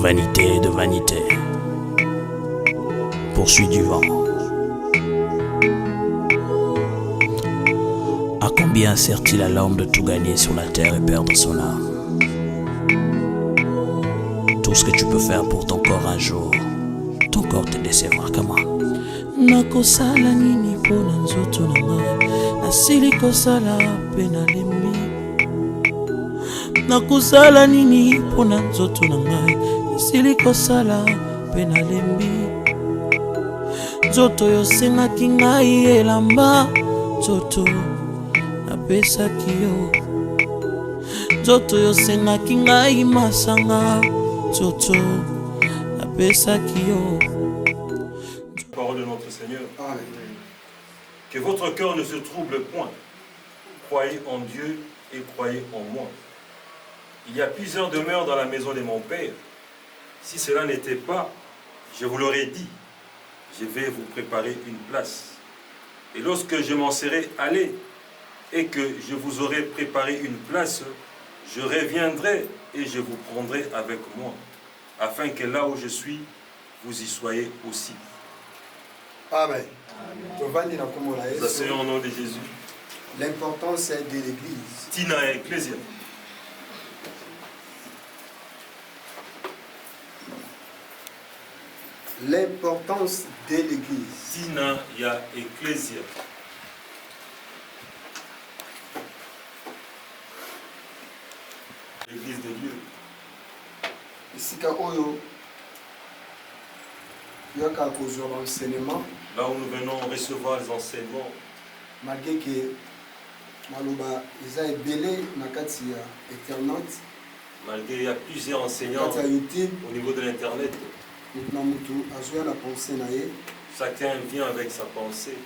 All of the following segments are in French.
vanité de vanité. Poursuit du vent. À combien sert-il à l'homme de tout gagner sur la terre et perdre son âme? Tout ce que tu peux faire pour ton corps un jour, ton corps te décevra. Comment? Nakosala nini pona nzoto na ngai, nasili kosala pe nalembi. Nakosala nini pona nzoto na ngai, nasili kosala pe nalembi. Nzoto yosengaki ngai elamba, nzoto napesaki yo. Nzoto yosengaki ngai masanga, nzoto napesaki yo. Parole de notre Seigneur. Amen. Que votre cœur ne se trouble point. Croyez en Dieu et croyez en moi. Il y a plusieurs demeures dans la maison de mon Père. Si cela n'était pas, je vous l'aurais dit. Je vais vous préparer une place. Et lorsque je m'en serai allé et que je vous aurai préparé une place, je reviendrai et je vous prendrai avec moi, afin que là où je suis, vous y soyez aussi. Amen. Ça c'est au nom de Jésus. L'importance de l'église. Tina Ecclesia. L'importance de l'église. Tina ya Ecclesia. L'église de Dieu. Isika oyo yaka kozwa l'enseignement. Là où nous venons recevoir les enseignements. Malgré que maloba eza ebele na kati ya internet. Malgré il y a plusieurs enseignants au niveau de l'internet. Chacun vient avec sa pensée.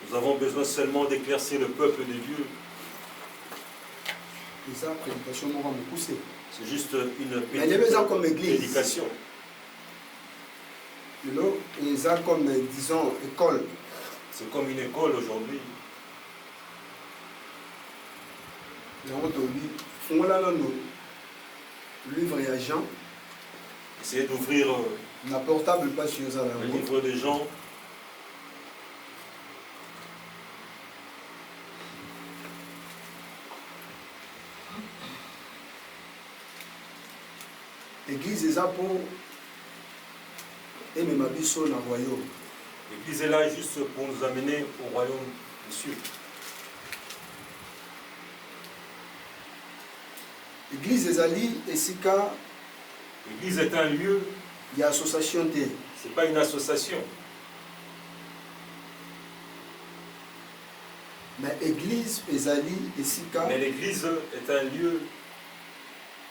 Nous avons besoin seulement d'éclaircir le peuple de Dieu. C'est juste une prédication. Disons, école. C'est comme une école aujourd'hui. Livre et agent. Essayez d'ouvrir le livre de Jean. L'église est là pour aimer ma biso dans le royaume. L'église est là juste pour nous amener au royaume des cieux. L'église est ali et sika. L'église est un lieu. Il y a association T. C'est pas une association. Mais l'église est ali et sika. Mais l'église est un lieu.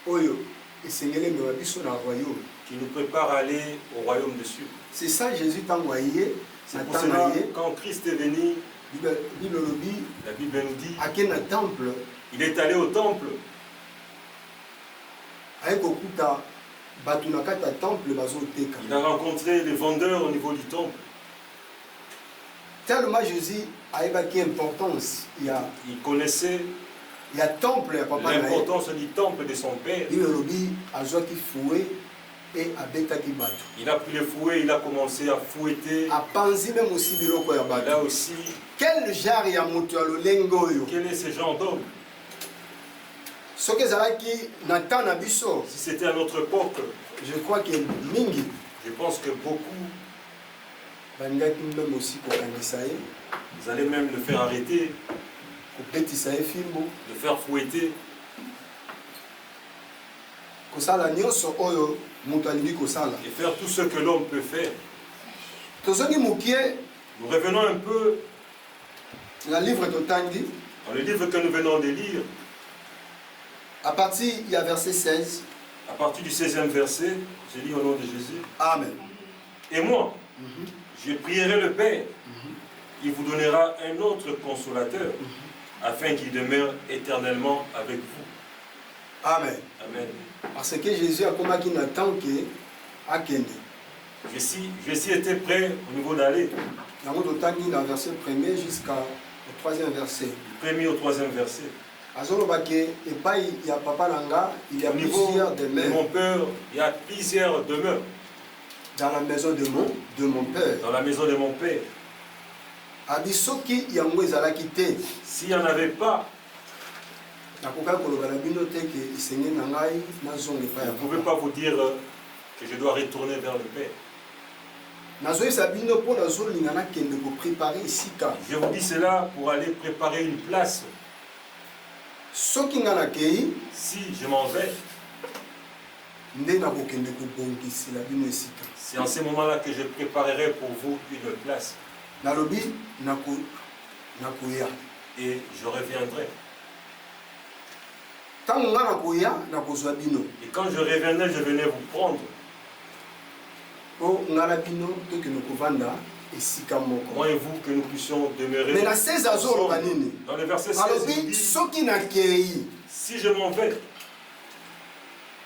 Oyo. Et c'est royaume qui nous prépare à aller au royaume des cieux. C'est ça Jésus t'a envoyé. C'est pour cela quand Christ est venu, la Bible nous dit, il est allé au temple. Il a rencontré les vendeurs au niveau du temple. Tellement Jésus a évacué l'importance. Il connaissait l'importance du temple de son père. Il a pris le fouet, il a commencé à fouetter. Là aussi, quel genre y a quel est ce genre d'homme? Si c'était à notre époque, je crois que Mingi, je pense que beaucoup, vous allez même le faire arrêter, le faire fouetter. Et faire tout ce que l'homme peut faire. Nous revenons un peu dans le livre que nous venons de lire. À partir, il y a verset 16. À partir du 16e verset, je lis au nom de Jésus. Amen. Et moi, je prierai le Père. Il vous donnera un autre consolateur, afin qu'il demeure éternellement avec vous. Amen. Amen. Parce que Jésus a comme qui n'attend que à Kende. Je suis été prêt au niveau d'aller. Dans le verset 1er jusqu'à au 3e verset. Du premier au 3e verset. Azolobake epai ya papa nanga, il y a Au niveau plusieurs de demeures mon père, il y a plusieurs demeures. dans la maison de mon père. Dans la maison de mon père. Abisoki yango ezalaki te. S'il n'y en avait pas, Nakoka koloba na bino te ke isenge na ngai nazonga epai je ya ne pouvais papa. pas vous dire que je dois retourner vers le Père. Nazoyisa bino mpo nazolinga nakende kopréparer esika. Je vous dis cela pour aller préparer une place. Soki nga nakei, Si je m'en vais, nde nakokende kobongisela bino esika. c'est en ce moment-là que je préparerai pour vous une place. Nalobi nakoya. Et je reviendrai. Ntango nga nakoya nakozwa bino. Et quand je reviendrai, je venais vous prendre. Po nga na bino tokende kovanda esika moko. Moi et vous, que nous puissions demeurer. Mais na 16 azoloba nini? Dans le verset 16, il Alobi dit, soki nakei, si je m'en vais,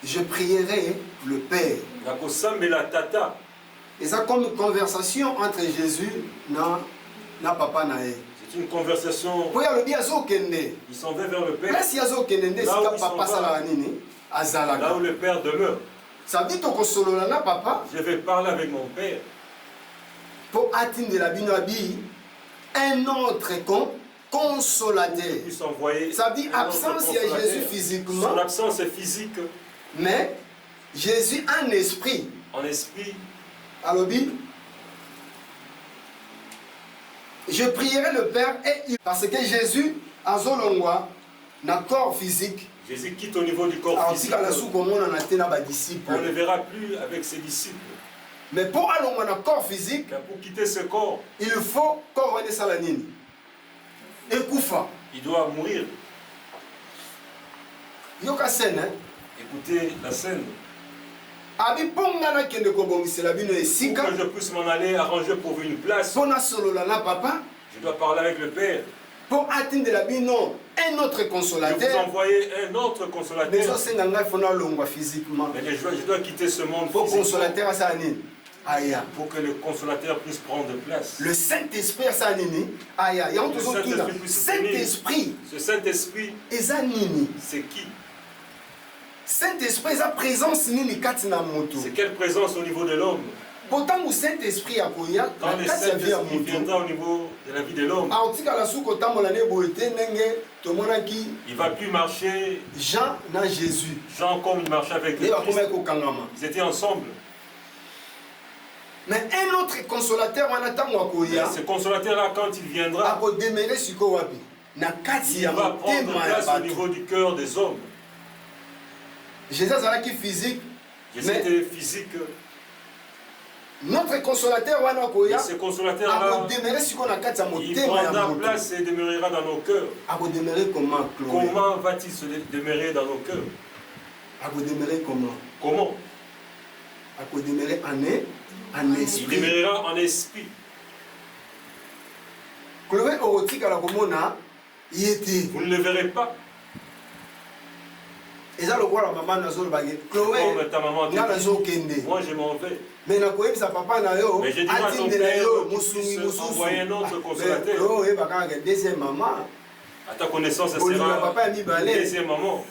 je prierai le Père. nakosambela tata. Et ça comme conversation entre Jésus na papa na ye. C'est une conversation. Po alobi azokende. Il s'en va vers le Père, Place azokende nde Là où esika ils sont papa pas. salaka nini? là Azalaka. où le Père demeure. Ça dit tokosolola na papa Je vais parler avec mon Père. po atindela bino abi un autre consolateur. Puisse envoyer Ça dit un autre absence, il y a consolateur. Jésus physiquement. Son absence est physique, Mais Jésus en esprit. en esprit. Alobi, je prierai le Père parce que Jésus a zolongwa na corps physique. Jésus quitte au niveau du corps Alors physique. si la sou komona na te na ba On ne disciple. le verra plus avec ses disciples. Mais pour alongwa na corps physique, Mais pour quitter ce corps, il faut corps ene sala nini? Ekufa. il doit mourir. Yoka scène hein. Écoutez la scène. Abi ponga na kende ko bongisela bino Pour esika. que je puisse m'en aller arranger pour une place, Pona solola na papa. je dois parler avec le Père. Pour atindela bino un autre Je vous consolateur. envoyer un autre Mais consolateur. osenga ngai fona longwa physiquement. Mais je dois quitter ce monde Pour physiquement consolateur asala nini? Aya. pour que le consolateur puisse prendre place. Le Saint-Esprit asala nini? Aya. Yango tozotuna. Saint-Esprit puisse venir. Saint-Esprit Ce Saint-Esprit, eza nini? c'est qui? Saint-Esprit eza présence nini kati na moto? C'est quelle présence au niveau de l'homme? Pourtant le Saint-Esprit akoya Quand na le kati ya vie ya Saint-Esprit moto. viendra au niveau de la vie de l'homme, aotikala suki kotambola ne boye te ndenge tomonaki il ne va plus marcher, Jean na Jésus. Jean, comme il marchait avec le Nde bakomaki Christ. kokangama. Ils étaient ensemble. Mais un autre consolateur wana ntango akoya Ce consolateur-là, quand il viendra, akodemere sikoyo wapi? Na kati il ya va prendre motema ya place au bato. niveau du cœur des hommes. Jésus azalaki physique. Jésus Mais était physique. notre consolateur wana Et akoya ce consolateur-là, akodemere sikoyo na kati ya il motema ya prendra moto. place et demeurera dans nos cœurs. Akodemere comment Chloé? Comment va-t-il se demeurer dans nos cœurs? Akodemere comment? Comment? Akodemere en Il esprit. demeurera en esprit. Chloé okotikala komona ye te. Vous ne le verrez pas. Eza lokola mama nazolobaki Chloé Comme ta maman nga te dit, nazokende. moi je m'en vais. Mais nakoyebisa papa na yo Mais je dis à ton atindela père yo que tu mosungi puisses mosusu. envoyer un autre consolateur. Chloé oyeba kaka deuxième maman. À ta connaissance, ce Bolingo ya sera papa ya une mibale. deuxième maman.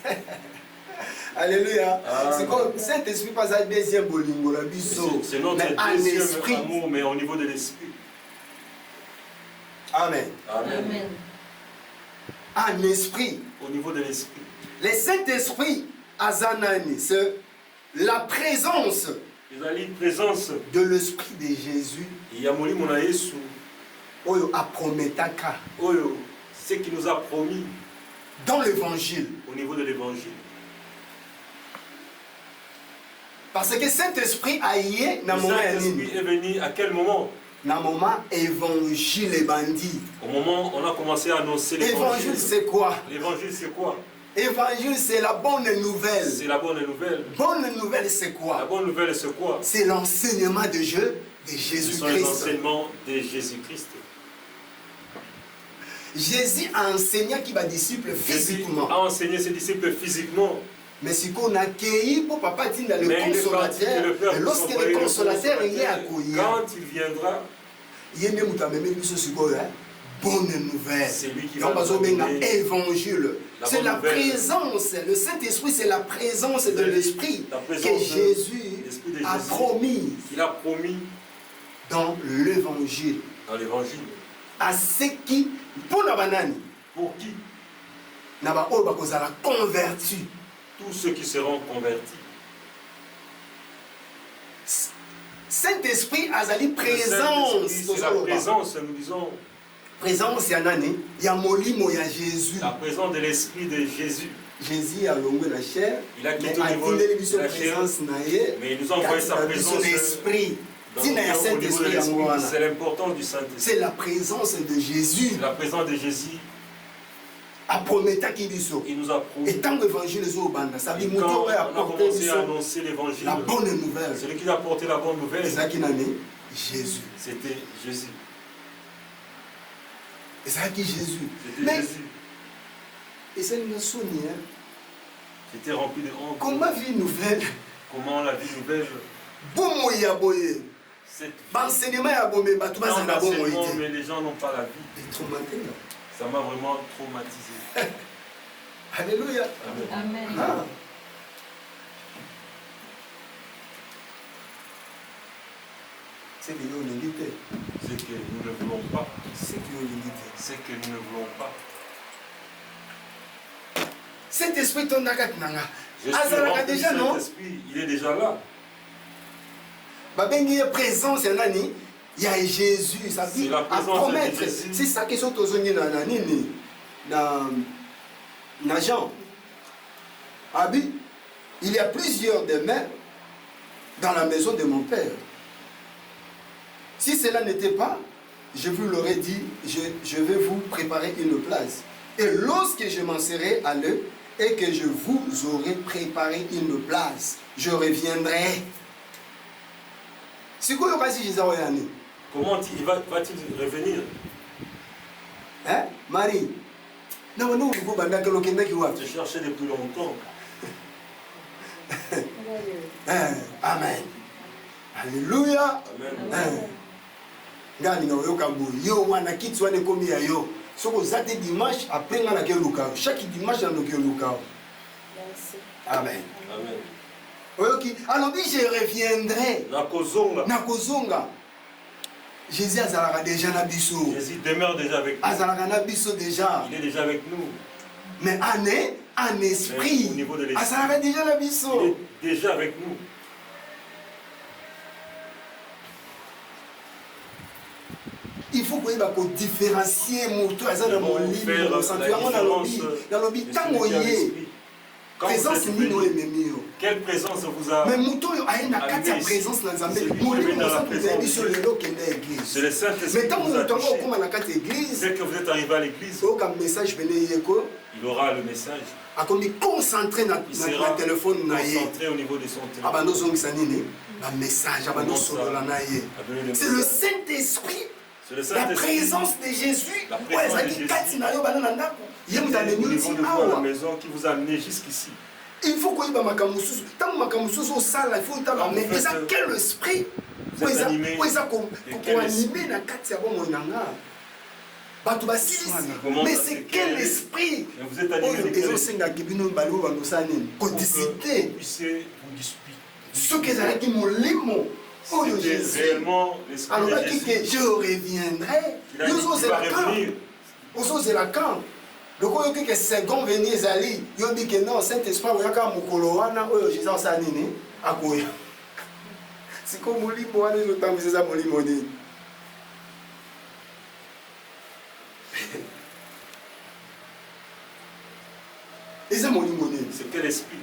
Alléluia. Ah. C'est comme Saint-Esprit pas un deuxième bolingo la biso. C'est notre Mais en deuxième esprit. amour, mais au niveau de l'esprit. Amen. Amen. En esprit. Au niveau de l'esprit. Le Saint-Esprit azanani, c'est la présence Il a une présence. de l'esprit de Jésus. Il y a Moli Mona Yesu. Oyo aprometaka Oyo, ce qu'il nous a promis dans l'évangile. au niveau de l'évangile. Parce que Saint-Esprit a yé na Le moment ya Saint-Esprit nini? est venu à quel moment? Na moment évangile ebandi. Au moment où on a commencé à annoncer Évangile l'évangile. c'est quoi? L'évangile c'est quoi? Évangile c'est la bonne nouvelle. C'est la bonne nouvelle. Bonne nouvelle c'est La quoi? bonne nouvelle c'est quoi? C'est l'enseignement de Dieu, de Ce sont les Jésus-Christ. enseignements de Jésus-Christ. Jésus a enseigné qui va disciple Jésus physiquement. a enseigné ses disciples physiquement. Mais si qu'on a accueilli pour papa dire le Mais il est parti que consolateur, le Père et puisse lorsque envoyer le le consolateur est consolateur. accueilli, Quand il viendra, il y a même moutameme biso sikoyo, bonne nouvelle. C'est lui qui Donc, va nous donner évangile. C'est la bonne nouvelle. présence, le Saint-Esprit, c'est la présence de l'Esprit La présence que de Jésus l'Esprit de a Jésus. promis Il a promis dans l'évangile. dans l'évangile. À ceux qui, pour la banane, Pour qui? n'a converti. Tous ceux qui seront convertis. Saint-Esprit azali Le présence. Saint-Esprit, c'est la présence, nous disons, Présence ya nani? Ya molimo ya Jésus. la présence de l'Esprit de Jésus. Jésus a longé la chair. Il a quitté mais au niveau atindeli de biso la chair, présence na ye. mais il nous a envoyé sa Kati na présence biso l'esprit. dans Tina ya notre cœur, au niveau de Saint-Esprit yango l'Esprit. wana. C'est l'importance du Saint-Esprit. C'est la présence de Jésus. La présence de Jésus, Aprometaki biso. il nous a promis. Et tant que l'évangile est au banda, ça Et dit quand muto on a apporté commencé à biso annoncer l'évangile, la bonne nouvelle. celui qui a apporté la bonne nouvelle, Et ça qui n'a né Jésus. c'était Jésus. Et ça qui Jésus. C'était Mais Jésus. et c'est une souvenir. J'étais rempli de honte. Comment vie nouvelle? Comment la vie nouvelle, Bon ya boye. cette Enseignement ya bombe batu bazanga bon enseignement, moïté. mais les gens n'ont pas la vie. Et trop maintenant. Ça m'a vraiment traumatisé. Alléluia. Amen. Amen. Ah. C'est que nous l'unité. C'est que nous ne voulons pas. C'est que nous l'unité. C'est que nous ne voulons pas. Cet esprit ton nakat nanga. Je suis Azalaka rempli du déjà non? Saint-Esprit. Il est déjà là. Babengi présence ya nani? Il y a Jésus, ça C'est dit la à présence promettre. de Jésus. C'est ça que sont aux oignons na nini na Jean. Abi, il y a plusieurs demeures dans la maison de mon père. Si cela n'était pas, je vous l'aurais dit, je vais vous préparer une place. Et lorsque je m'en serai allé et que je vous aurai préparé une place, je reviendrai. C'est quoi le cas si Jésus a dit? Comment va-t-il revenir? Hein? Marie? Non, non, vous bandez que l'on Je cherchais depuis longtemps. Amen. Alléluia. Amen. Gani na yo kambo yo wana kitu wane komi ya yo. Soko zate dimanche après nga na ke luka. Chaque dimanche na ke luka. Amen. Amen. Oyoki, alors dit je reviendrai. Nakozonga. Nakozonga. Jésus azalaka déjà na biso. Jésus demeure déjà avec nous. Azalaka na biso déjà. Il est déjà avec nous. Mais en esprit. Mais au niveau de l'esprit. Azalaka déjà na biso. Il est déjà avec nous. Il faut que vous différencier moto à dans mon livre dans lobby tango yé présence ni no ememio. Quelle présence vous a? Mais moto a une carte de présence dans Zambé. Mon livre ça vous sur le lot qui est l'église. C'est le Saint-Esprit. Mais tant qui vous a que touché. comme la carte église, Dès que vous êtes arrivé à l'église, aucun message venait yeko il aura le message. a comme concentré dans Il le sera téléphone na yé. concentré au niveau de son téléphone. Abando zongisa nini? Un message abando solo la na yé. À donner le C'est le message. Saint-Esprit. C'est le La Saint-Esprit. présence de Jésus. La Ouais, présence ça de dit Jésus. kati na yo bana ndako. Qui Yé est mutane au niveau minti de vous à la awa. maison, qui vous a amené jusqu'ici. Il faut qu'on y ait makambo mosusu. Tant makambo mosusu au sala, il faut entendre. Mais ça quel esprit? Vous êtes animé. Pour ça de qu'on quel animé na kati ya bon nanga. Bato basilisi. Comment Mais ça, c'est c'est quel quel- esprit? Mais vous êtes animé de Oyo quel esprit? ezosenga kibino balo bandosala nini? Pour que Kodisite. vous puissiez vous disputer. Soki ezalaki molimo oyo C'était Jésus réellement l'esprit de alobaki Jésus. ke je reviendrai. Il a dit Yo qu'il va ozozela quand? revenir. ozozela quand? loko oyoki ke second veni ezali yobi ke non saint esprit oyaka mokolo wana oyo jésus asala nini akoya siko molimo wana ezotambwisa eza molimo nini? eza molimo nini? C'est quel esprit?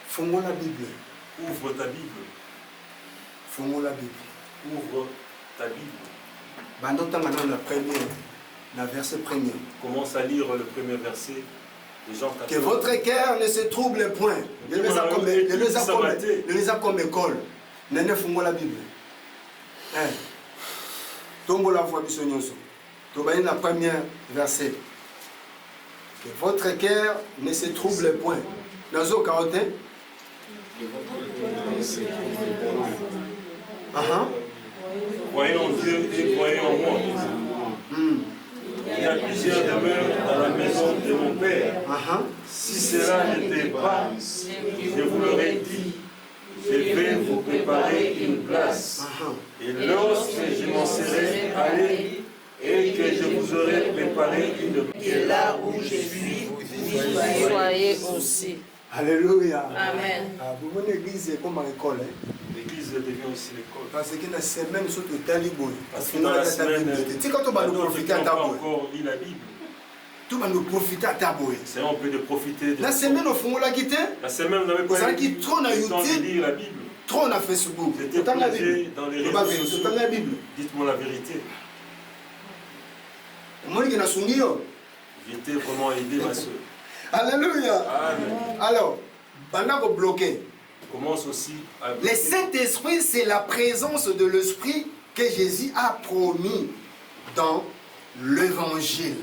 fungola bible, Ouvre ta Bible. fungola bible. Ouvre ta Bible. Bando tanga na première, na verset premier. Commence à lire le premier verset de Jean 14. Que votre cœur ne se trouble point. Ne les a comme école. Nene fungola Bible. Hein. Tombo la voix biso nyonso. Tobaye la première verset. Que votre cœur ne se trouble point. Nazo 41. Croyez en Dieu et croyez en moi. plusieurs demeures dans la maison de mon Père. Uh-huh. Si cela n'était pas, je vous l'aurais dit. Je vais vous préparer une place. Et lorsque je m'en serai allé et que je vous aurai préparé une place. Et là où je suis, vous soyez aussi. Alléluia. Amen. Vous voyez l'église est comme à l'école. L'église devient aussi l'école. Parce que la semaine, surtout Taliboy. Parce que dans la semaine, tu sais, quand on va nous profiter à pas Taboy, encore lu la Bible. tout va nous profiter à Taboy. C'est on peut de profiter de La semaine, au fond, on l'a quitté. la semaine, on n'avait Vous pas savez qui trône à le temps de YouTube, lire la Bible. trône à Facebook. J'étais Tout en la plongé Bible. dans les Tout en réseaux sociaux. la Bible. Dites-moi la vérité. Moi, je suis un J'étais vraiment aidé, ma soeur. Alléluia. Amen. Alors, pendant qu'on bloquait, Commence aussi à... le Saint-Esprit, c'est la présence de l'Esprit que Jésus a promis dans l'Évangile.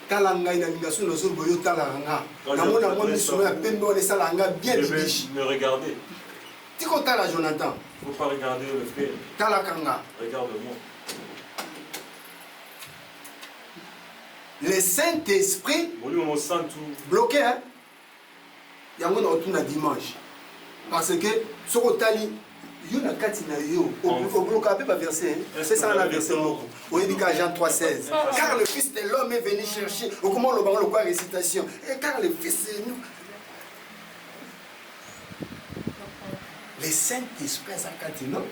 Talanga inanimation nos boyo talanga. Namona moi misolo ya pembe on salanga bien bibishi. me regarder. Tiko tala Jonathan. Il ne faut pas regarder le frère. Talakanga. Regarde-moi. Le Saint-Esprit Mon sang tout. bloqué hein. Yango na otuna dimanche. Parce que ce otali yo na kati na yo au bloqué peu ba verset. C'est ça la verset moko. Au Jean 3:16. Car le fils de l'homme est venu chercher. Au comment le baron le quoi récitation. Et car le fils de nous le Saint-Esprit ça kati non?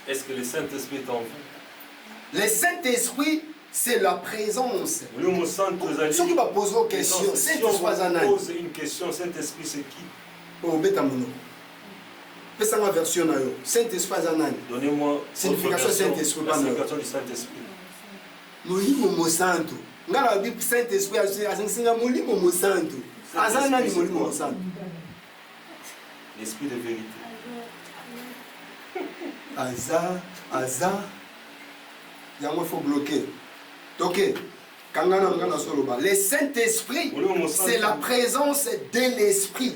Est-ce que le Saint-Esprit est en vous? Le Saint-Esprit c'est la présence. Nous me sentons Ceux qui va poser une question, Saint-Esprit pose une question, Saint-Esprit c'est qui? Oh, beta mono. Fais ça ma version na yo. Saint-Esprit zanani. Donnez-moi Signification Saint-Esprit pas signification du Saint-Esprit. Molimo mo santo. Ngala bi Saint-Esprit asinga molimo mo santo. Azanani molimo mo santo. L'esprit de vérité. Aza. Yango faut bloquer. Ok. Le Saint-Esprit, c'est la présence de l'Esprit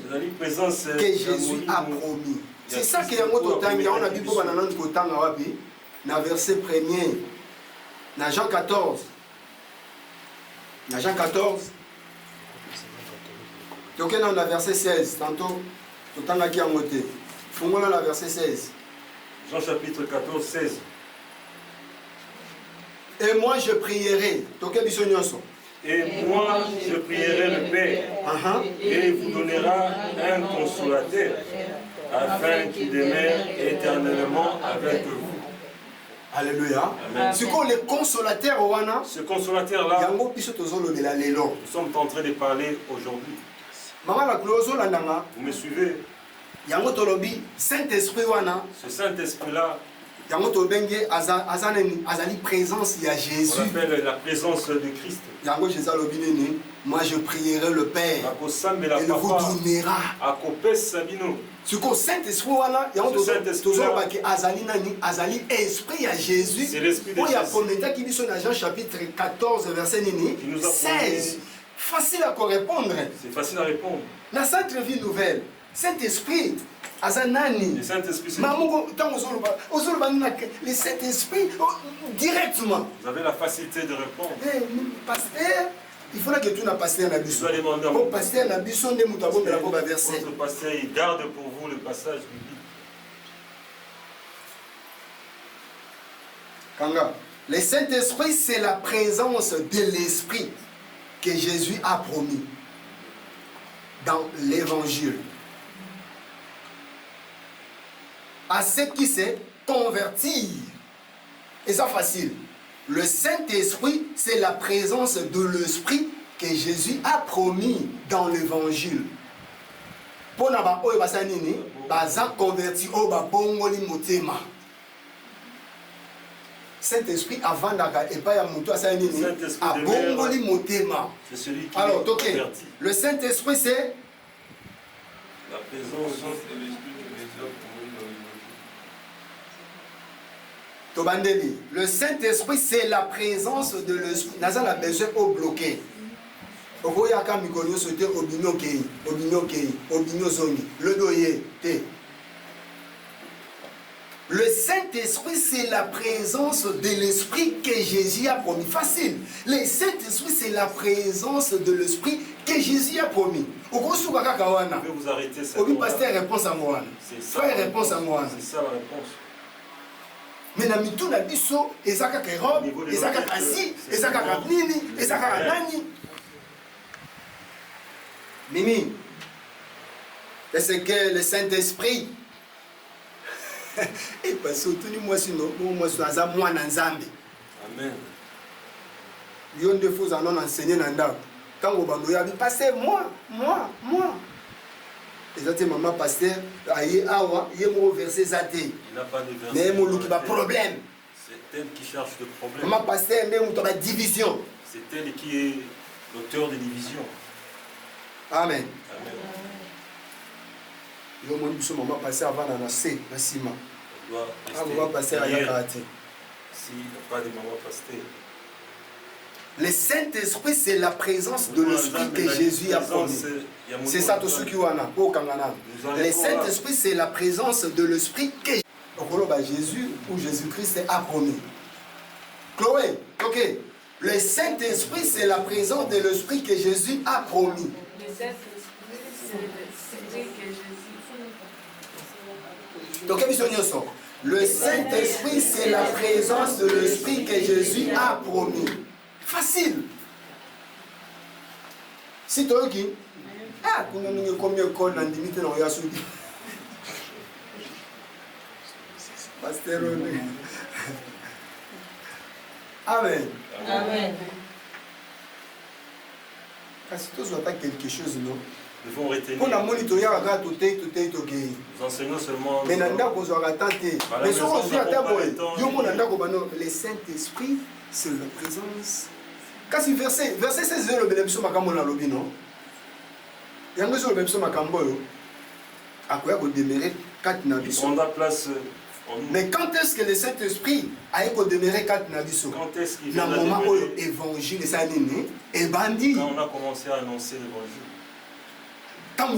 que Jésus a promis. C'est ça que on a vu pour dans verset 1er, dans Jean 14. Dans Jean 14. Donc on a verset 16. Tantôt, tout en a qui a monté. Fongons la verset 16. Jean chapitre 14, 16. Et moi je prierai. Et moi je prierai le Père. Et il vous donnera un consolateur afin qu'il demeure éternellement avec vous. Alléluia. Amen. Ce qu'on le consolateur wana. Ce consolateur-là, nous Nous sommes en train de parler aujourd'hui. Vous Vous me suivez? Saint-Esprit wana. Ce Saint-Esprit-là, Yango to benge azali présence il y a on Jésus. appelle la présence de Christ. Yango Jésus lobinene, moi je prierai le Père. Et Il vous donnera. Ce que Saint-Esprit wana, yango to baki azali nani, azali esprit à Jésus. C'est l'esprit de Jésus. Il y a Jésus. qui dit sur Jean chapitre 14 verset nini, 16. Facile à répondre. C'est facile à répondre. Dans cette vie nouvelle, Saint-Esprit Azanani. Le Saint-Esprit, c'est le Saint-Esprit directement. vous avez la facilité de répondre. Pasteur, il faut que tu n'as pasteur la Je biso. dois demander à Pour pasteur la biso de mutabo de la boba verset. votre pasteur, il garde pour vous le passage biblique. Kanga. Le Saint-Esprit, c'est la présence de l'Esprit que Jésus a promis dans l'Évangile. À ceux qui se convertir. Et ça facile. Le Saint-Esprit, c'est la présence de l'Esprit que Jésus a promis dans l'Évangile. Pour naba oyo basanini, baza converti o ba bongoli motema. Saint-Esprit avant d'aka et pas ya mutu asanini, a bongoli motema. C'est celui qui Alors, est ok. converti. Le Saint-Esprit, c'est La présence de l'Esprit. Tobandeli. Le Saint-Esprit, c'est la présence de l'Esprit. Naza la besoin au bloqué. Ovoyaka mikonyo sote obino kei, obino zongi, le doye te. Le Saint-Esprit, c'est la présence de l'Esprit que Jésus a promis. Facile. Le Saint-Esprit, c'est la présence de l'Esprit que Jésus a promis. Je vais vous arrêter ça. Oui, pasteur, réponse à moi. Frère, réponse à moi. C'est ça la réponse. Mais na mitu na biso ezaka ka robe, ezaka kasi, ezaka ka nini, ezaka ka nani. Mimi, est-ce que le Saint-Esprit et parce que tout moi sinon moi suis dans moi na Nzambe. Amen. Yo de faux en enseigner na ndako. Quand on bando ya passer moi. Exacte maman pasteur aye awa ye mo verset zaté. Il n'a pas de verset. Mais mo qui va problème. C'est elle qui cherche le problème. Maman pasteur même to ba division. C'est elle qui est l'auteur des divisions. Amen. Amen. Yo mo biso maman pasteur avant na C na ciment. On doit rester. Maman pasteur ya karaté. S'il n'y a pas de maman pasteur. Le Saint-Esprit, c'est la présence de l'Esprit que Jésus a promis. C'est ça tout ce qui est là. Le Saint-Esprit, c'est la présence de l'Esprit que Jésus ou Jésus-Christ a promis. Chloé, ok. Le Saint-Esprit, c'est la présence de l'Esprit que Jésus a promis. Le Saint-Esprit, c'est l'Esprit que Jésus. Donc, le Saint-Esprit, c'est la présence de l'Esprit que Jésus a promis. Facile. Si tu as dit, ah, combien de codes dans limite dans la soupe. Pasteur René. Amen. Amen. Parce que tu as quelque chose, non? Nous devons retenir. Pour la monitorer, nous enseignons seulement. Mais le Saint-Esprit, c'est la présence. Quand c'est verset 16, le bénéfice makambo na lobi non. Yango sur le bénéfice makambo yo. Akoya ko demeurer 4 na biso. On a place en nous. Mais quand est-ce que le Saint-Esprit a ko demeurer 4 na biso? Quand est-ce qu'il vient moment où l'évangile ça nini et bandi. Quand on a commencé à annoncer l'évangile. Tant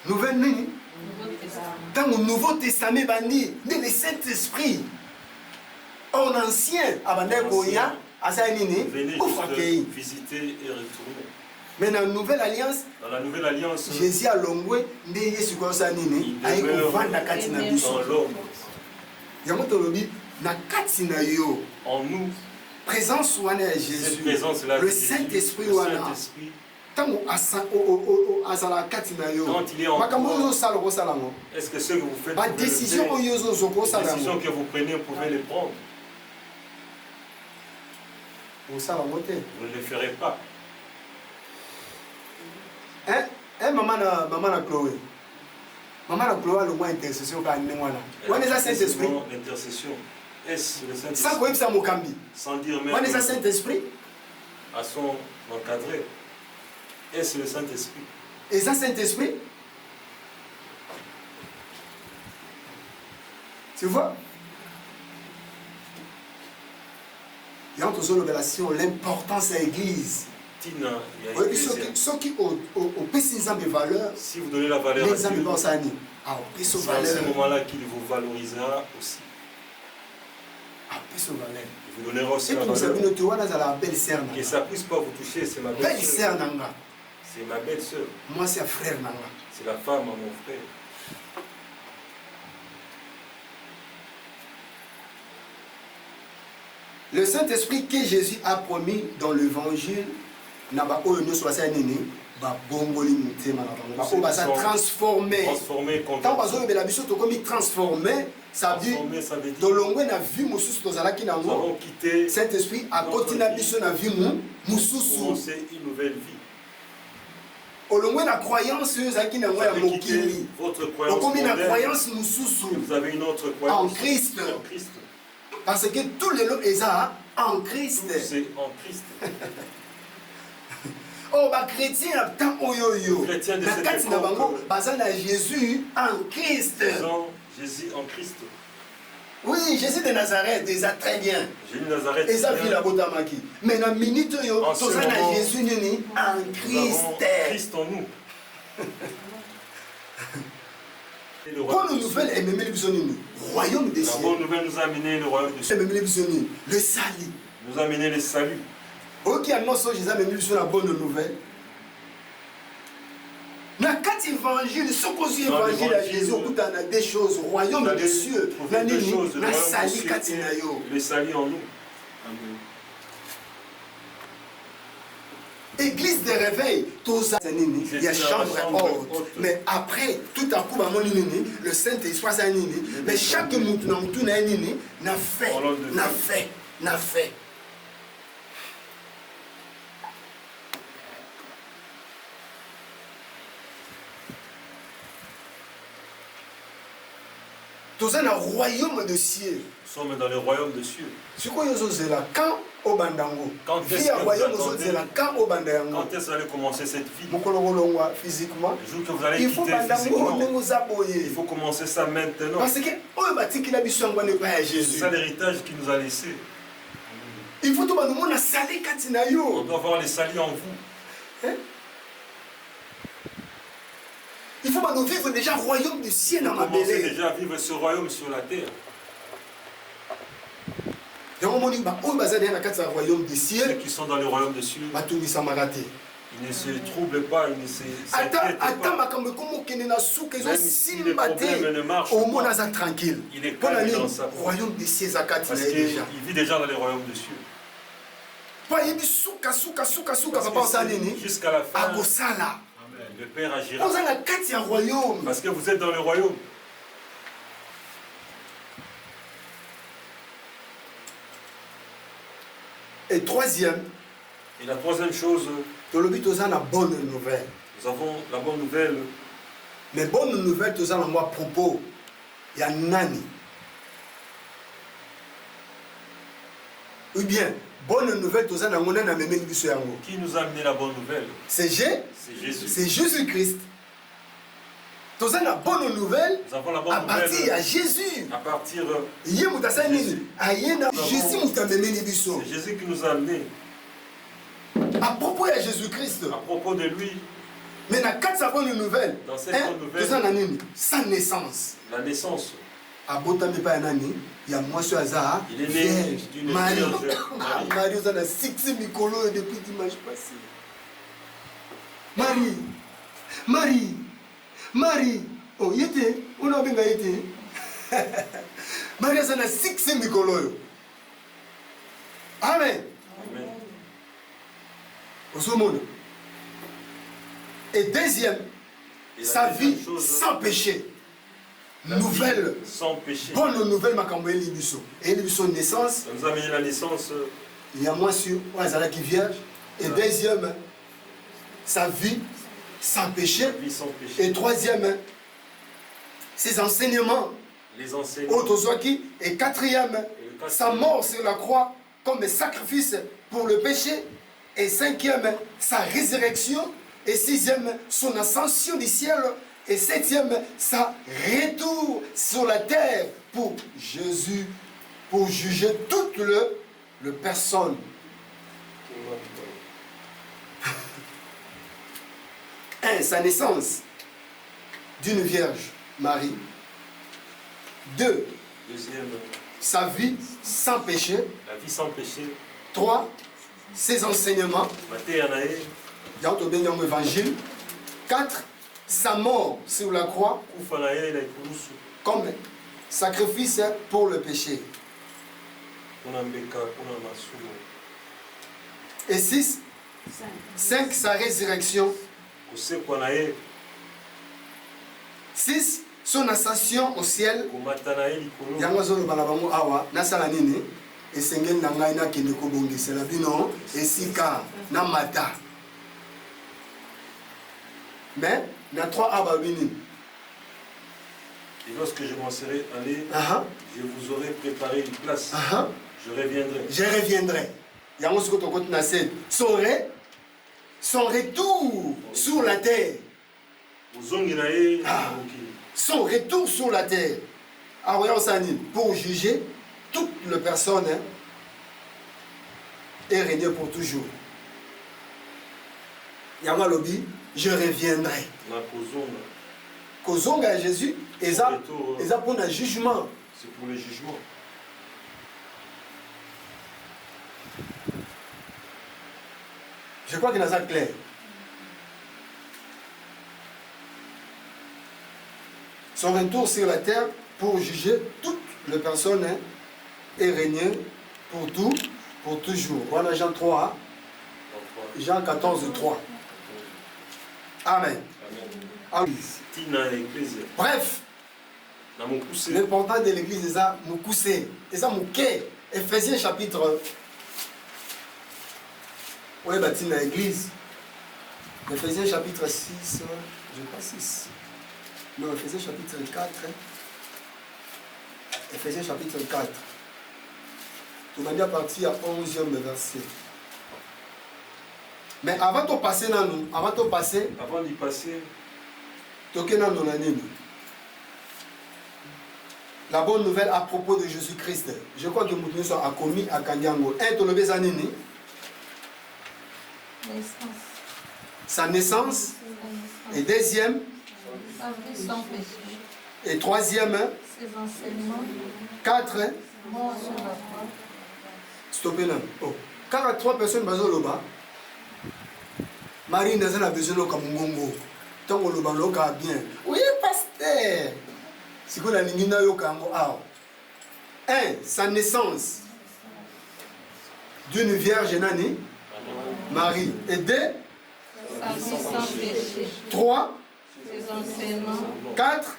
nouveau nini? Dans le Nouveau Testament bandi, le Saint-Esprit en ancien, venez juste visiter et retourner. mais dans la Nouvelle Alliance, Jésus a longué, il demeure en nous. Présence Jésus, le Saint-Esprit quand il est en toi, est-ce que ce que vous faites, la décision que vous prenez, vous pouvez les prendre? Vous ne le ferez pas. Maman Chloé. Maman Chloé a le moins intercession quand on est Saint-Esprit. L'intercession. Est-ce le Saint-Esprit? Sans dire même. On est Saint-Esprit. À son encadré. Est-ce le Saint-Esprit? Et ça, Saint-Esprit? Tu vois? Il y a entre révélation l'importance de l'Église. Si vous donnez la valeur à Dieu, c'est à ce moment-là qu'il vous valorisera aussi. Il vous donnera aussi la valeur. Que ça ne puisse pas vous toucher, c'est ma belle sœur. C'est ma belle sœur. Moi, c'est un frère. C'est la femme à mon frère. Le Saint-Esprit que Jésus a promis dans l'évangile, n'a pas transformé. Tant que la biso tokomi transformé, ça dit dans l'ongwe na vie mususu tozala ki nango. Nous avons quitté Saint-Esprit a continué biso na vie mususu. C'est une nouvelle vie. Olongwe na croyance ezaki nango ya mokili. Votre croyance. Okomi na croyance mususu. Vous avez une autre croyance en Christ. En Christ. Parce que tous les lots eza en Christ. C'est en Christ. Oh, bah chrétien, tant oyoyo. Na kati na bango, baza na Jésus en Christ. Jésus en Christ. Oui, Jésus de Nazareth, déjà très bien. Jésus de Nazareth. Et ça vit la botamaki. Mais na minute yo, toza na Jésus nini en Christ. Christ en nous. Et le Bonne royaume des nouvelle cieux. est même le royaume des La cieux. bonne nouvelle nous a amené le royaume des cieux. Même le salut. Nous a amené le salut. Ok, annonce Jésus a même sur la bonne nouvelle. Na kati évangile, ce qu'on dit Dans évangile à l'évangile, Jésus, on a des choses, royaume des cieux, Trouver des choses, le na royaume des sali cieux kati na et yo. le salut en nous. Amen. Église de réveil, il y a chambre haute. haute. Mais après, tout à coup, le Saint-Esprit, mais chaque mouton n'a fait, n'a fait. Tout ça, dans le royaume de cieux. Nous sommes dans le royaume des cieux. C'est quoi les là quand au bandango? Quand est-ce Vie à que vous royaume attendez? là quand au bandango? Quand est-ce que vous allez commencer cette vie? Physiquement. Le jour que vous allez Il faut quitter physiquement, bandango il faut commencer ça maintenant. parce que oh batik la mission n'est pas à C'est Jésus. ça l'héritage qu'il nous a laissé. Il faut tout le monde a salé katina On yo. doit avoir les saluts en vous. Il faut nous vivre déjà royaume du ciel dans ma Commencez belée. déjà à vivre ce royaume sur la terre. Donc on dit bah on bazar dans le royaume du Ceux ciel, qui sont dans le royaume des cieux, bah tout ça m'a raté. ils ne se troublent pas, ils ne s'inquiètent Attends, pas. makambo komo kene na souke zo Même si les simbate. problèmes ne marchent Au monde pas, asa tranquille. il est Pour calme la dans sa peau. royaume des cieux zakati Parce na qu'il déjà. vit déjà dans le royaume des cieux. Pas yebi souka Parce papa que ça nini. jusqu'à la fin, Agosala. le Père agira. On a la carte un royaume. Parce que vous êtes dans le royaume. Et troisième, Et la troisième chose, dans le but, on a la bonne nouvelle. nous avons la bonne nouvelle. Mais bonne nouvelle, tout ça, à propos, il y a nani. Ou bien, bonne nouvelle, tout ça, on a même Qui nous a amené la bonne nouvelle? c'est C'est Jésus. Jésus-Christ. Tout ça, la bonne nouvelle, Nous avons la à bonne partir nouvelle de Jésus. à partir. Jésus C'est Jésus qui nous a amenés. à propos de Jésus-Christ. À propos de lui, Mais dans quatre bonne nouvelle, dans cette bonne nouvelle, tout ça, sans naissance. la naissance. Abotami pa nani ya mwasi aza Il est né d'une Marie. vierge. Marie oza na 6 mikolo depuis dimanche passé. Marie. Oh yete, ona benga yete. Marie oza na 6 mikolo. Amen. Amen. Osomona. Et deuxième, Et la sa deuxième vie chose, sans péché. la Nouvelle. vie sans péché. Bonne nouvelle, makambo elibiso. Elibiso naissance. Ça nous a amené la naissance. Il y a moi sur Azala qui vierge. Et deuxième, sa vie sans péché. La vie sans péché. Et troisième, ses enseignements. Les enseignements. Autozoaki. Et quatrième, sa mort sur la croix comme sacrifice pour le péché. Et cinquième, sa résurrection. Et sixième, son ascension du ciel. Et septième, sa retour sur la terre pour Jésus, pour juger toute le personne. Un, sa naissance d'une vierge, Marie. Deux, Deuxième, sa vie sans péché. la vie sans péché. Trois, ses enseignements. Matthieu Anaé, Dans ton évangile. Quatre, sa mort sur la croix Koufanaé, la Ikouroussou, comme sacrifice pour le péché. Kunambeka, Kunamassou, Et six, cinq, sa résurrection. Kosekwanaé, Six, son ascension au ciel. Komatanaé, Likolo, Yango azoloba na bango awa nasala nini esengeli na ngai nakende kobongisela bino esika na mata. Mais na trois awa bini. Et lorsque je m'en serai allé, je vous aurai préparé une place. Je reviendrai. Je reviendrai. Yango siko tokoti na scène. Son retour sur la terre. Ozonginaé, Son retour sur la terre. Pour juger toute les personnes et régner pour toujours. Yango lobi, je reviendrai. Nakozonga. kozonga ya Jésus eza pour un jugement. C'est pour le jugement. Je crois que ça clair. Son retour sur la terre pour juger toutes les personnes et régner pour tout, pour toujours. Voilà Jean 3, Jean 14, 3. Amen. Amen. Bref, l'important de l'église c'est ça, nous pousser. Et ça, nous quai. Ephésiens chapitre. Oui, bâti dans l'église. Ephésiens chapitre 6, je crois 6. Non, Ephésiens chapitre 4. Ephésiens chapitre 4. Tout le monde est parti à 11e verset. Mais avant de passer dans nous, avant d'y passer, la bonne nouvelle à propos de Jésus-Christ. Je crois que nous sommes commis à Kanyango. Sa naissance. Et deuxième. Et troisième. Ses enseignements. 4. Stoppez là. Oh. 43 personnes basées au bas. Marie n'a besoin de Kamungongo. Tant que le ballon a bien. Oui, pasteur. C'est que la ligne n'a pas. 1. Sa naissance d'une vierge nani, Marie. Et 2. 3. 4.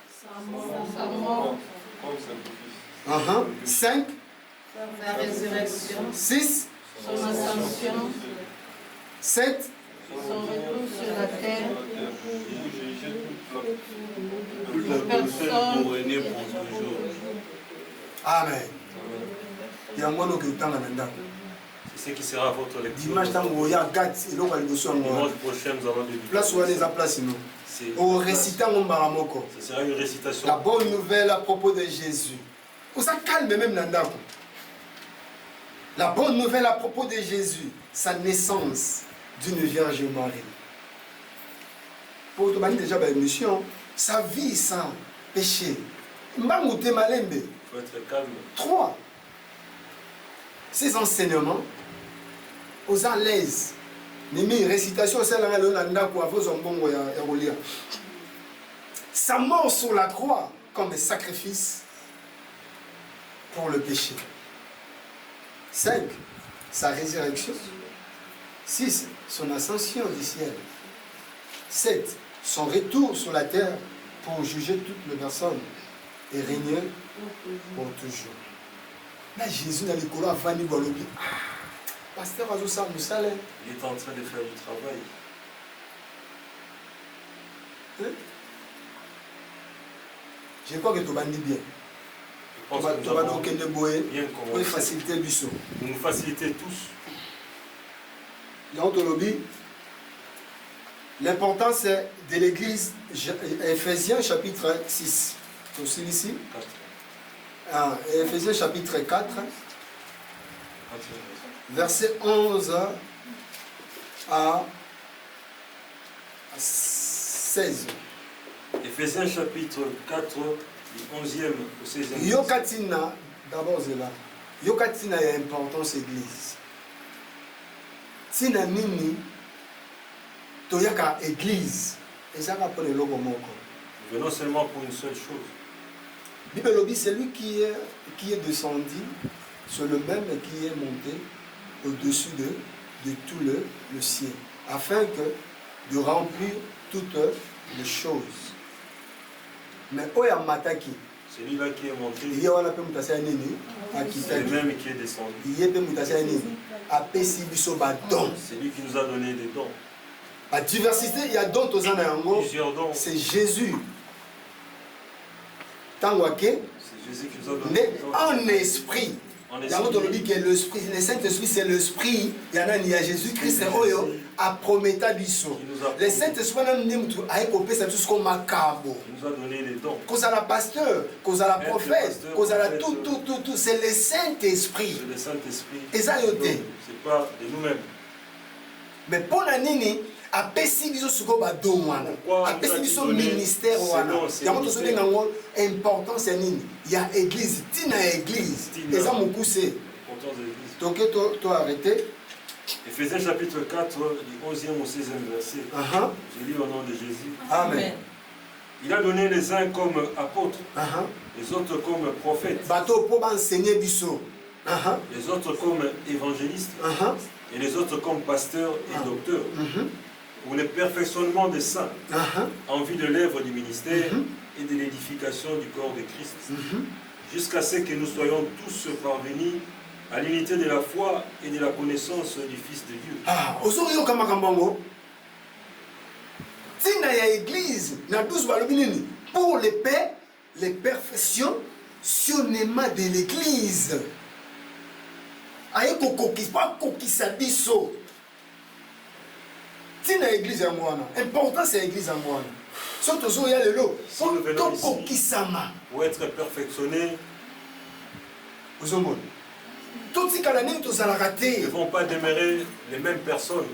5. La résurrection. 6. Son ascension. 7. Son retour sur la terre. Personne pour régner pour toujours. Amen. Il y a un moment que C'est ce qui sera votre lecture. dimanche tango ya gati eloko ya liboso yango Dimanche prochain, nous allons débuter. place wana eza place no orecita ngo mbala moko Ce sera une récitation. la bonne nouvelle à propos de Jésus. Oza calme même na ndako. La bonne nouvelle à propos de Jésus, sa naissance d'une Vierge Marie. Pour te bani déjà ba émission, sa vie sans péché. Mbangu te malembe. Il faut être calme. 3. Ses enseignements aux à l'aise. Nimi récitation celle là le nanda ko avozo mbongo ya rolia. Sa mort sur la croix comme un sacrifice pour le péché. 5. Sa résurrection. 6. Son ascension du ciel. 7. Son retour sur la terre pour juger toutes les personnes et régner pour toujours. Là, Jésus dans les colons a vanni Bolobi. Pasteur Azoussa Moussale. Il est en train de faire du travail. Je crois que tu vas dire bien. Je pense que nous avons bien pour commencé. faciliter le biseau. Vous nous facilitez tous. Dans ton lobby, l'importance de l'église, Ephésiens chapitre 6. C'est aussi ici. Ephésiens chapitre 4, verset 11 à 16. Ephésiens chapitre 4, du 11e au 16e. Yokatina, d'abord c'est là. Yokatina est importance église. Tina nini, toyaka église. Et ça va prendre le logo moko. Nous venons seulement pour une seule chose. Bibelobi, c'est lui qui est descendu sur le même qui est monté au-dessus de tout le ciel, afin de remplir toutes les choses. Mais Oya Mataki, Celui-là qui est monté, il y a c'est le même qui est descendu. C'est lui qui nous a donné des dons. La diversité, il y a dons aux anango. Plusieurs dons. C'est Jésus. Tangwake, C'est Jésus qui nous a donné mais des dons. en esprit. En Il y a un autre qui est l'esprit. Le Saint-Esprit, c'est l'esprit. Il y a Jésus-Christ. A prometté biso. Le Saint-Esprit a copé ça tout comme macabo. Il nous a donné les dons. Cause à la pasteur, cause à la prophète, cause à la tout. C'est le Saint-Esprit. C'est le Saint-Esprit. Et ça, C'est pas de nous-mêmes. mais pour la nini, apesi biso siko badon wana Pourquoi apesi Dieu a biso donné ministère ces wana dons, ces yango ministères? tozobenga yango importance ya nini ya église ntina ya église Ntina. eza mokuse Importance de l'Église. toke to arrêté. Éphésiens chapitre 4, du 11e au 16e verset. Aha. Je lis au nom de Jésus. Amen. Il a donné les uns comme apôtres, Aha. les autres comme prophètes, bato po baenseigner biso. Aha. les autres comme évangélistes, Aha. et les autres comme pasteurs et docteurs, Mhm. pour le perfectionnement des saints, Aha. en vue de l'œuvre du ministère Mhm. et de l'édification du corps de Christ, Mhm. jusqu'à ce que nous soyons tous parvenus à l'unité de la foi et de la connaissance du Fils de Dieu. Ah, ozoyoka makambo yango ntina ya église na 12 balobi nini pour le perfectionnement de l'église aye kokokisa biso ntina ya église yango wana importance ya église yango wana so tozoya lelo Si nous venons ici, tokokisama pour être perfectionnés, ozomona totikala ndenge tozalaka nous te ne devons pas demeurer les mêmes personnes.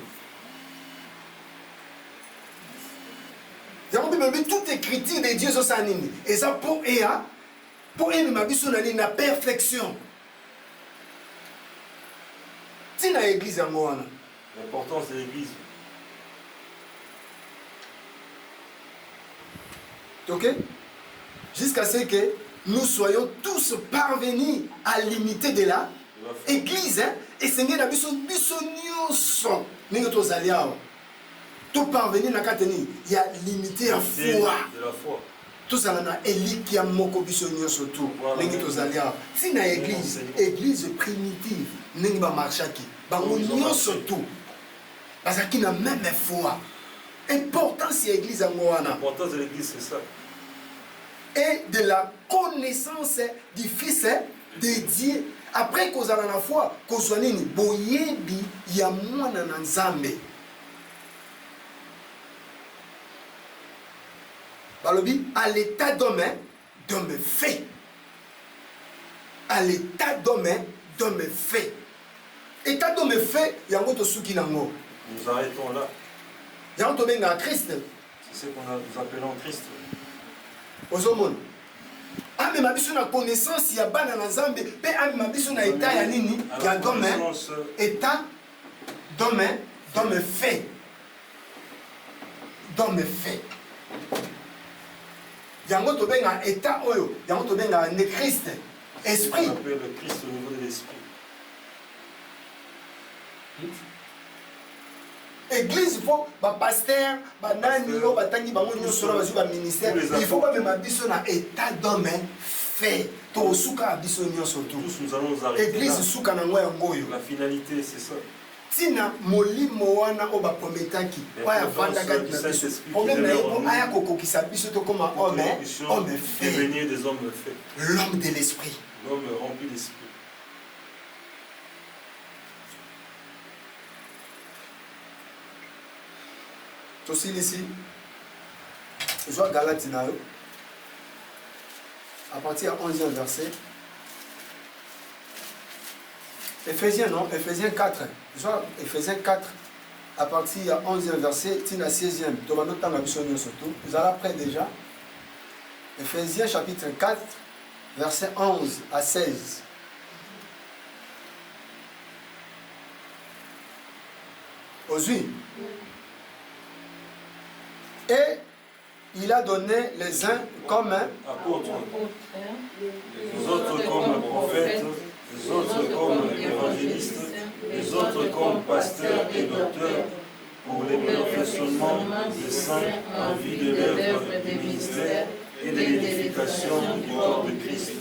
yango bible elobi toute écriture de dieu ezosala nini eza mpo emema biso na nini na perfection ntina ya église yango wana L'importance de l'Église. ok jusqu'à ce que nous soyons tous parvenus à l'unité de la église esengeli na biso nyonso ndenge tozali awa toparvenir na kati nini ya l'unité ya C'est foi de la foi. tozala na elikia moko biso nyonso tu ndenge tozali awa ntina ya église primitive ndenge bamarchaki bango nyonso tu bazalaki na même foi importance ya église yango wana L'importance de l'Église, c'est ça. et de la connaissance du Fils de Dieu. Après kozala na foi kozwa nini boyebi ya mwana na nzambe balobi à l'état d'homme fait à l'état d'homme fait état d'homme fait yango tosuki nango Nous arrêtons là. yango tobengaka Christ C'est ce nous appelons Christ. ozomona amema biso na connaissance ya bana na nzambe mpe amema biso na état ya nini ya d'homme état d'homme fait yango tobengaka état oyo yango tobengaka nde Christ esprit On appelle le Christ au niveau de l'esprit. église fo bapaster banani oyo batangi bango nyonso na bazwi baministère il faut bamema biso na état d'homme fait tosukaka biso nyonso tu Tous nous allons arrêter église là. suka nango yango oyo La finalité, c'est ça. ntina molimo wana oyo baprometaki oyo avandaka na biso problème na ye po aya kokokisa biso tokóma Pour que nous homme puissions fait devenir des hommes faits. l'homme de l'esprit L'homme rempli d'esprit. tosilisi ezwa galati na yo à partir ya 11e verset Éphésiens non, Éphésiens 4 ezwa Éphésiens 4 à partir ya 11e verset tina 16e tobanda otanga biso nyonso tu ezala près déjà Éphésiens chapitre 4 verset 11 à 16 ozwi et il a donné les uns comme Apôtres, les autres comme prophètes, les autres comme évangélistes, les autres comme pasteurs et docteurs, pour le perfectionnement des saints en vue de l'œuvre du ministère et de l'édification du corps de Christ,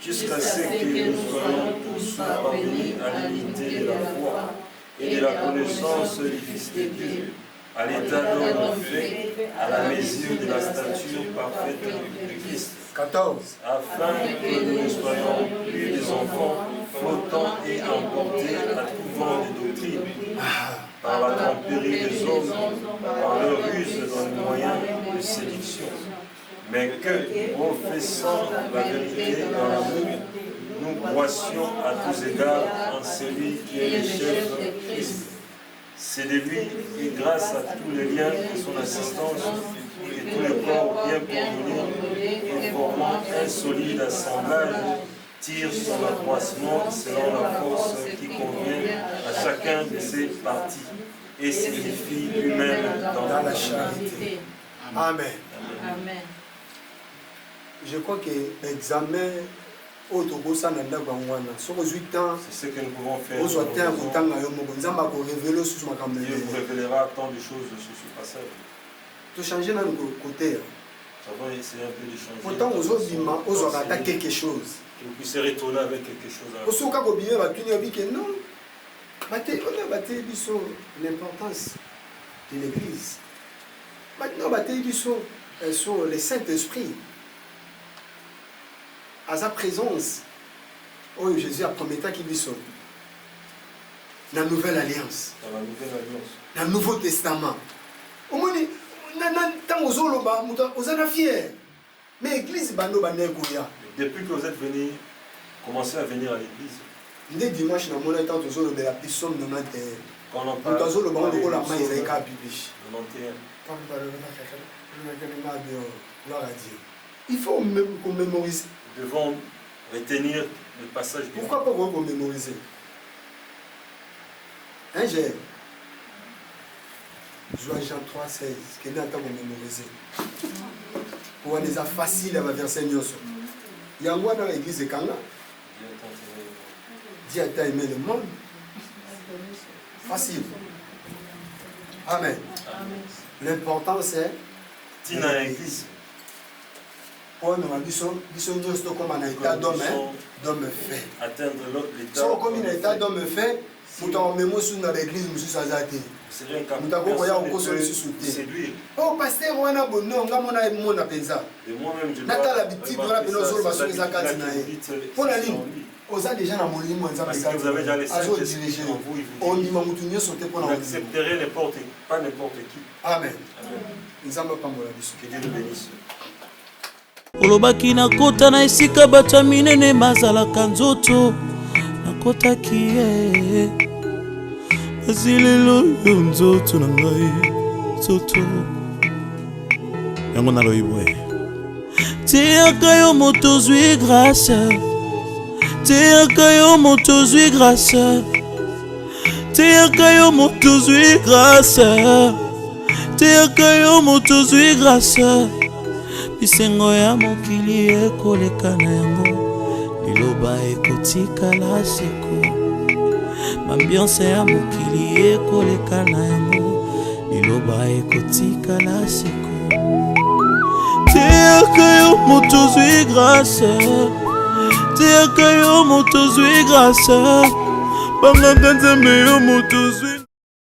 jusqu'à ce que nous soyons tous parvenus à l'unité de la foi et de la connaissance du Fils de Dieu, à l'état d'homme fait, à la mesure de la stature parfaite de Christ, 14 afin que nous ne soyons plus des enfants flottants et emportés à tout vent de doctrine, par la tromperie des hommes, par leur ruse dans les moyens de séduction, mais que, professant la vérité dans l'amour, nous croissions à tous égards en celui qui est le chef de Christ. C'est de lui et grâce à tous les liens de son assistance et tous les corps bien coordonnés et formant un solide assemblage tire son accroissement selon la force qui convient à chacun de ses parties et signifie lui-même dans la charité. Amen. Amen. Je crois que l'examen autobosa nanda bangwana soko 8 ans c'est ce que nous pouvons faire. ozo atteint kutanga yo moko nzamba ko révéler sur makambo. Dieu vous révélera tant de choses sur ce passage. To changer na côté. Nous avons essayé un peu de changer. Pourtant ozo bima ozo attaquer quelque chose. Que vous puissiez retourner avec quelque chose. Osoka ko biye ba tuni obi que non. Bate on a bate biso l'importance de l'église. Maintenant bate biso sur le Saint-Esprit. À sa présence, oh Jésus a promis qu'il dit ça. La nouvelle alliance. Dans la nouvelle alliance. Dans le Nouveau Testament. Au moins, vous êtes fiers. Mais l'église, depuis que vous êtes venus, commencez à venir à l'église. Dès dimanche, nous avons temps de la personne de notre terre. Quand on parle de la gloire à Dieu. Il faut qu'on mémorise. Nous devons retenir le passage. Pourquoi pas qu'on mémorise? Hein, j'ai Jean 3, 16, qui est en train de mémoriser. Pour les facile à ma verset Nyoso. Il y a un dans l'église de Kanga. Dieu a aimé le monde. Facile. Amen. L'important c'est. Tina l'église. Pour nous, nous sommes comme un état d'homme fait. Atteindre l'état. Si on comme un état d'homme fait, nous avons même dans l'église, nous sommes azati. Nous avons séduire. Oh, pasteur, on a bon nom, on a mon apenza. Et moi-même, je dois l'habitude de la péninsule parce que les accords pour la ligne. Aux a déjà dans mon ligne, parce que vous avez déjà les saints dirigés en vous. On dit que vous n'accepterez pas n'importe qui. Amen. Nous avons pas mon avis. Que Dieu nous bénisse. olobaki nakota na esika bato ya minene bazalaka nzoto nakotaki ye kasi lelo yo nzoto na ngai nzoto yango naloyiboye teyaka yo moto zwi grâce teyaka yo moto zwi grâce teyaka yo moto zwi grâce teyaka yo moto zwi grâce bisengo ya mokili ekoleka na yango liloba ekotikala seko ambiance ya mokili ekoleka na yango liloba ekotikala seko teyaka yo moto zwi grâce teyaka yo moto zwi grâce bangaka nzambe yo moto zwi